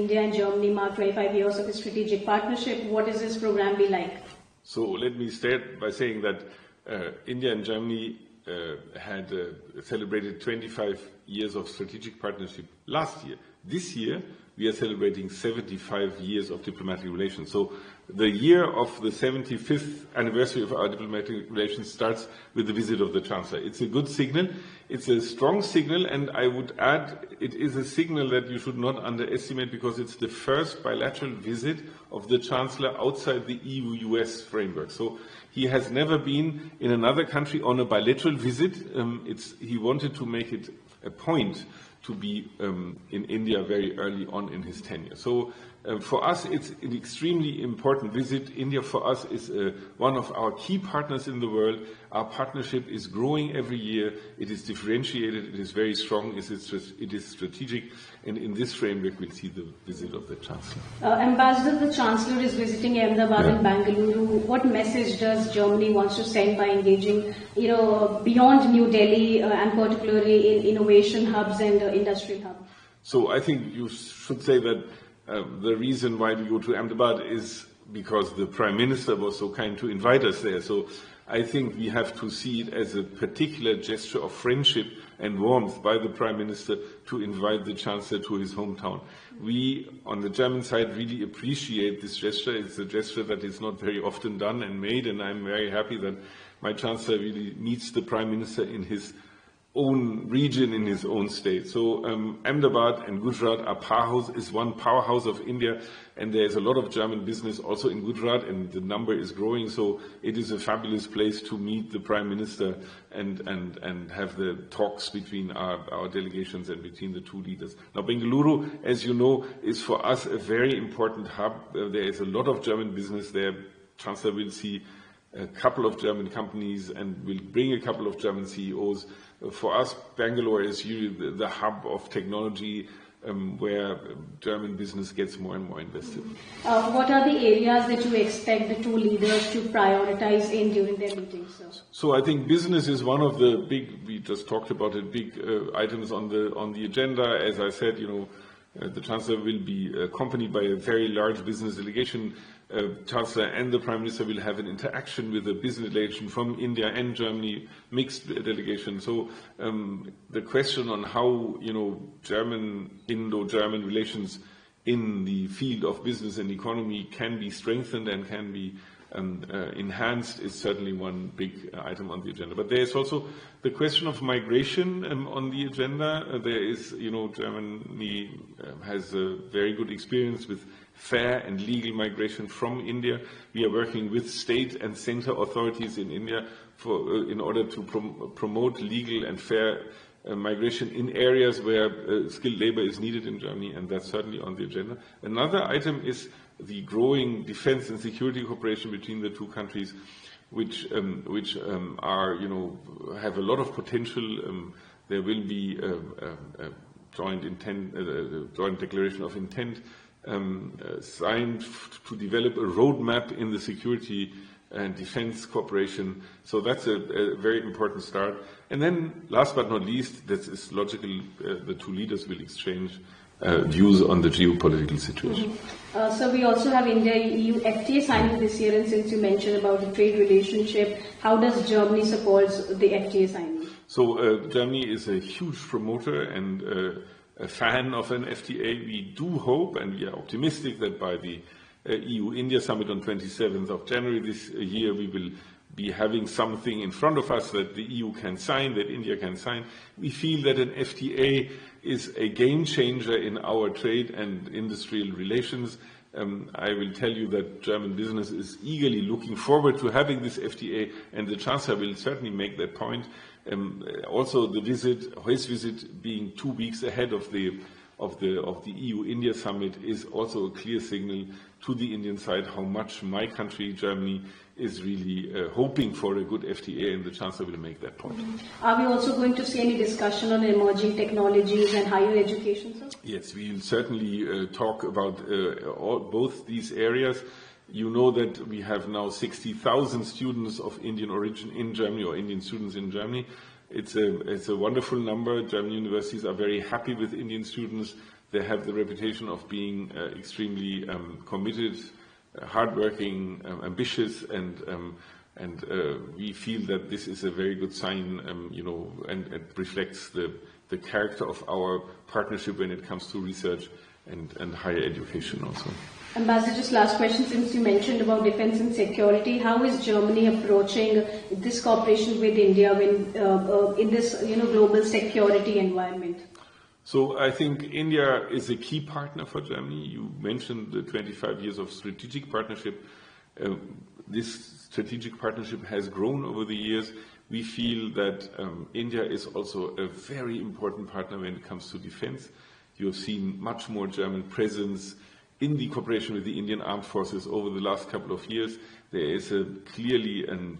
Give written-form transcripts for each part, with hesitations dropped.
India and Germany mark 25 years of a strategic partnership. What is this program be like? So let me start by saying that India and Germany had celebrated 25 years of strategic partnership last year. This year, we are celebrating 75 years of diplomatic relations. So the year of the 75th anniversary of our diplomatic relations starts with the visit of the Chancellor. It's a good signal. It's a strong signal, and I would add it is a signal that you should not underestimate, because it's the first bilateral visit of the Chancellor outside the EU-US framework. So he has never been in another country on a bilateral visit. He wanted to make it a point to be in India very early on in his tenure. So for us, it's an extremely important visit. India, for us, is one of our key partners in the world. Our partnership is growing every year. It is differentiated. It is very strong. It is strategic. And in this framework, we'll see the visit of the Chancellor. Ambassador, the Chancellor is visiting Ahmedabad and Bengaluru. What message does Germany want to send by engaging, beyond New Delhi and particularly in innovation hubs and industry hubs? So I think you should say that the reason why we go to Ahmedabad is because the Prime Minister was so kind to invite us there. So I think we have to see it as a particular gesture of friendship and warmth by the Prime Minister to invite the Chancellor to his hometown. We, on the German side, really appreciate this gesture. It's a gesture that is not very often done and made, and I'm very happy that my Chancellor really meets the Prime Minister in his own region, in his own state. So Ahmedabad and Gujarat is one powerhouse of India, and there is a lot of German business also in Gujarat, and the number is growing. So it is a fabulous place to meet the Prime Minister and have the talks between our delegations and between the two leaders. Now, Bengaluru, as you know, is for us a very important hub. There is a lot of German business there. Chancellor will see a couple of German companies and will bring a couple of German CEOs. For us, Bangalore is really the hub of technology where German business gets more and more invested. What are the areas that you expect the two leaders to prioritize in during their meetings? So I think business is one of the we just talked about it, big items on the agenda. As I said, the Chancellor will be accompanied by a very large business delegation. Chancellor and the Prime Minister will have an interaction with a business delegation from India and Germany, mixed delegation. So the question on how Indo-German relations in the field of business and economy can be strengthened and can be enhanced is certainly one big item on the agenda. But there is also the question of migration on the agenda. There is, Germany has a very good experience with fair and legal migration from India. We are working with state and center authorities in India in order to promote legal and fair migration in areas where skilled labor is needed in Germany, and that's certainly on the agenda. Another item is the growing defense and security cooperation between the two countries, which are, have a lot of potential. There will be a joint declaration of intent signed to develop a roadmap in the security and defense cooperation. So that's a very important start. And then, last but not least, that is logical, the two leaders will exchange views on the geopolitical situation. So we also have India-EU FTA signing this year, and since you mentioned about the trade relationship, how does Germany support the FTA signing? So Germany is a huge promoter and a fan of an FTA. We do hope, and we are optimistic, that by the EU-India summit on 27th of January this year, we will be having something in front of us that the EU can sign, that India can sign. We feel that an FTA is a game changer in our trade and industrial relations. I will tell you that German business is eagerly looking forward to having this FTA, and the Chancellor will certainly make that point. Also, his visit being 2 weeks ahead of the EU-India summit is also a clear signal to the Indian side how much my country, Germany, is really hoping for a good FTA, and the Chancellor will make that point. Are we also going to see any discussion on emerging technologies and higher education, sir? Yes, we will certainly talk about both these areas. You know that we have now 60,000 students of Indian origin in Germany, or Indian students in Germany. It's a wonderful number. German universities are very happy with Indian students. They have the reputation of being extremely committed, hardworking, ambitious, and we feel that this is a very good sign, and it reflects the character of our partnership when it comes to research and higher education also. Ambassador, just last question, since you mentioned about defense and security, how is Germany approaching this cooperation with India when in this global security environment? So I think India is a key partner for Germany. You mentioned the 25 years of strategic partnership. This strategic partnership has grown over the years. We feel that India is also a very important partner when it comes to defense. You have seen much more German presence in the cooperation with the Indian Armed Forces over the last couple of years. There is clearly an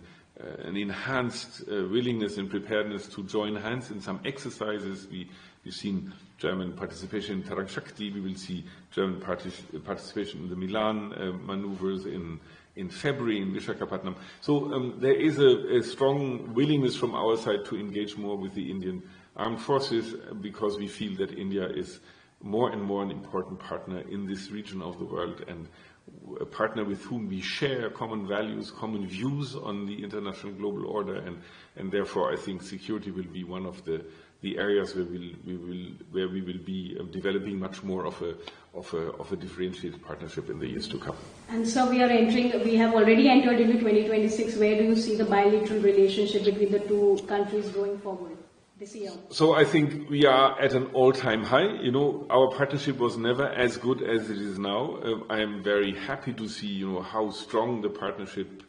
enhanced willingness and preparedness to join hands in some exercises. We've seen German participation in Tarang Shakti. We will see German participation in the Milan maneuvers in February in Visakhapatnam. So there is a strong willingness from our side to engage more with the Indian Armed Forces because we feel that India is more and more an important partner in this region of the world and a partner with whom we share common values, common views on the international global order, and therefore I think security will be one of the areas where we will be developing much more of a differentiated partnership in the years to come. And so we have already entered into 2026. Where do you see the bilateral relationship between the two countries going forward this year? So I think we are at an all-time high. Our partnership was never as good as it is now. I am very happy to see, how strong the partnership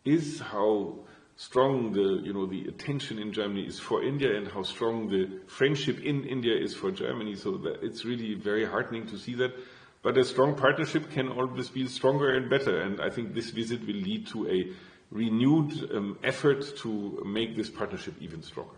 is, how strong the attention in Germany is for India, and how strong the friendship in India is for Germany. So that it's really very heartening to see that. But a strong partnership can always be stronger and better. And I think this visit will lead to a renewed effort to make this partnership even stronger.